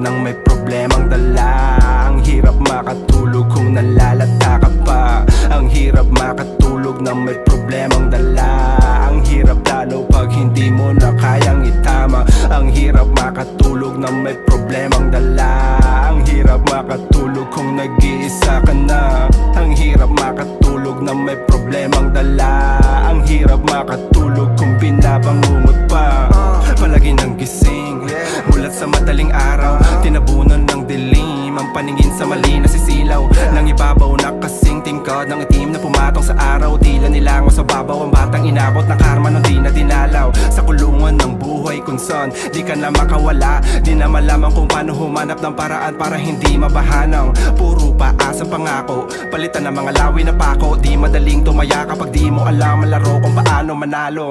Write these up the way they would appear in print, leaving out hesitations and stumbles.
ng may problemang dala. Ang hirap makatulog kung nalalata ka pa. Ang hirap makatulog ng may problemang dala. Ang hirap lalo pag hindi mo na kayang itama. Ang hirap makatulog ng may problemang dala. Ang hirap makatulog kung nag-iisa ka na. Ang hirap makatulog ng may problemang dala. Ang hirap makatulog kung binabangungot pa. Palagi nang gising, mulat sa madaling araw. Tinabunan ng dilim, ang paningin sa mali na sisilaw. Nang ibabaw na kasing tingkad ng itim na pumatong sa araw. Tila nilango sa babaw ang batang inabot na karma nung di na dinalaw. Sa kulungan ng buhay kung saan di ka na makawala. Di na malaman kung paano humanap ng paraan para hindi mabahanang. Puro paasang pangako, palitan ng mga lawi na pako. Di madaling tumaya kapag di mo alam ang laro kung paano manalo.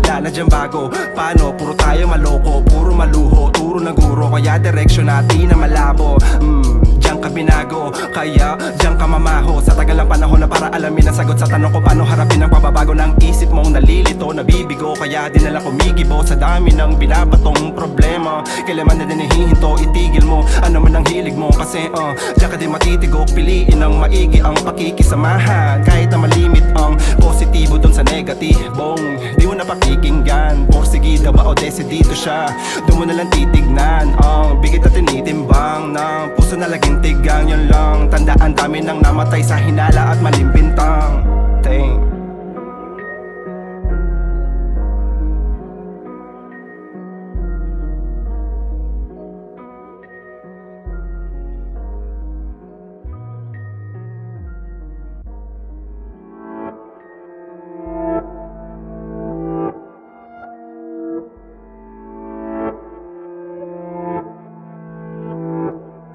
Lala dyan bago, paano? Puro tayo maloko, puro maluho. Turo ng guro, kaya direksyon natin na malabo. Diyan ka binago, kaya diyan ka mamaho. Sa tagal ng panahon na para alamin ang sagot sa tanong ko paano harapin ang pababago ng isip mong nalilito, nabibigo. Kaya di nalang kumigibo sa dami ng binabatong problema. Kailanman na din hihinto, itigil mo ano man ang hilig mo. Kasi diyan ka din matitigok, piliin ang maigi ang pakikisamahan. Kahit na malimit ang positibo dun sa negatibong di mo na pakikinggan. Porsigida ba o desidido siya, doon mo nalang titignan ang bigit at tinitimbang ng puso na laging tigang. Yun lang, tandaan dami nang namatay sa hinala at malimbintang. Thank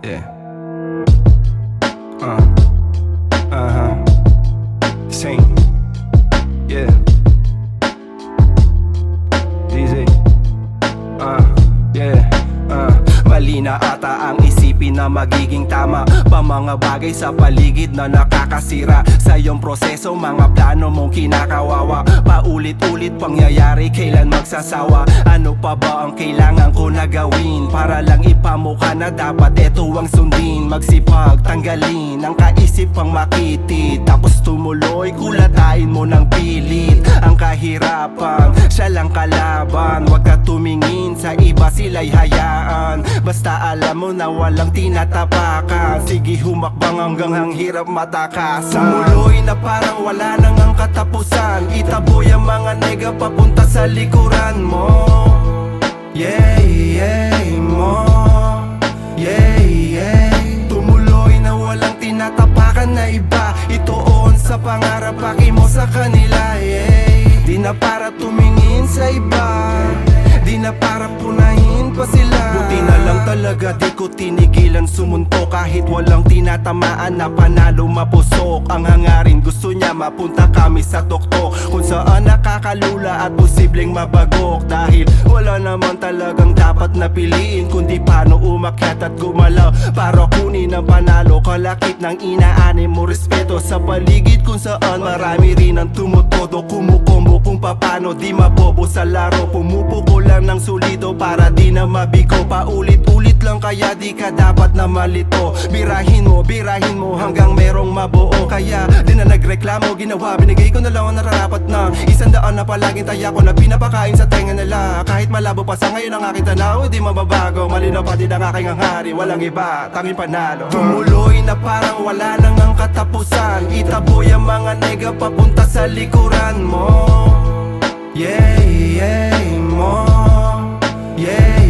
yeah. Sing. Yeah. DJ. Yeah. Mali na ata ang isipin na magiging tama pa mga bagay sa paligid na nakakasira sa iyong proseso. Mga plano mong kinakawawa, paulit-ulit pangyayari, kailan magsasawa? Ano pa ba ang kailangan ko na gawin para lang ipamukha na dapat eto ang sundin? Magsipag, tanggalin ang kaisipang makitid, tapos tumuloy, kulatain mo ng pilit ang kahirapan. Siya lang kalaban, wag ka tumingin sa iba, sila'y hayaan. Basta alam mo na walang tinatapakan. Sige humakbang hanggang ang hirap matakasan. Tumuloy na parang wala nang ang katapusan. Itaboy ang mga nega papunta sa likuran mo. Yeah, yeah, mo. Yeah, yeah. Tumuloy na walang tinatapakan na iba. Ituon sa pangarap, paki mo sa kanila. Yeah. Di na para tumingin sa iba, di na para punahin pa sila. Buti na lang talaga di ko tinigilan sumuntok. Kahit walang tinatamaan na panalo mapusok. Ang hangarin gusto niya mapunta kami sa tuktok, kung saan nakakalula at posibleng mabagok. Dahil wala naman talagang dapat na piliin, kundi paano umakyat at gumalaw para kunin ang panalo. Kalakip ng inaanin mo respeto sa paligid kung saan marami rin ang tumutodo. Kumukombo kung papano di mabobo sa laro. Pumupuko lang ng sulido para di na mabigo. Paulit-ulit lang kaya di ka dapat na malito. Birahin mo hanggang merong mabuo. Kaya di na nagreklamo, ginawa binigay ko na lang ang nararapat na 100 na palaging taya ko na pinapakain sa tenga nila. Kahit malabo pa sa ngayon ang aking tanaw, di mababago. Malinaw pa din ang aking hanghari, walang iba, tanging panalo. Tumuloy na parang wala nang ang katapusan. Itaboy ang mga nega papunta sa likuran mo. Yeah, yeah, mo. Yeah.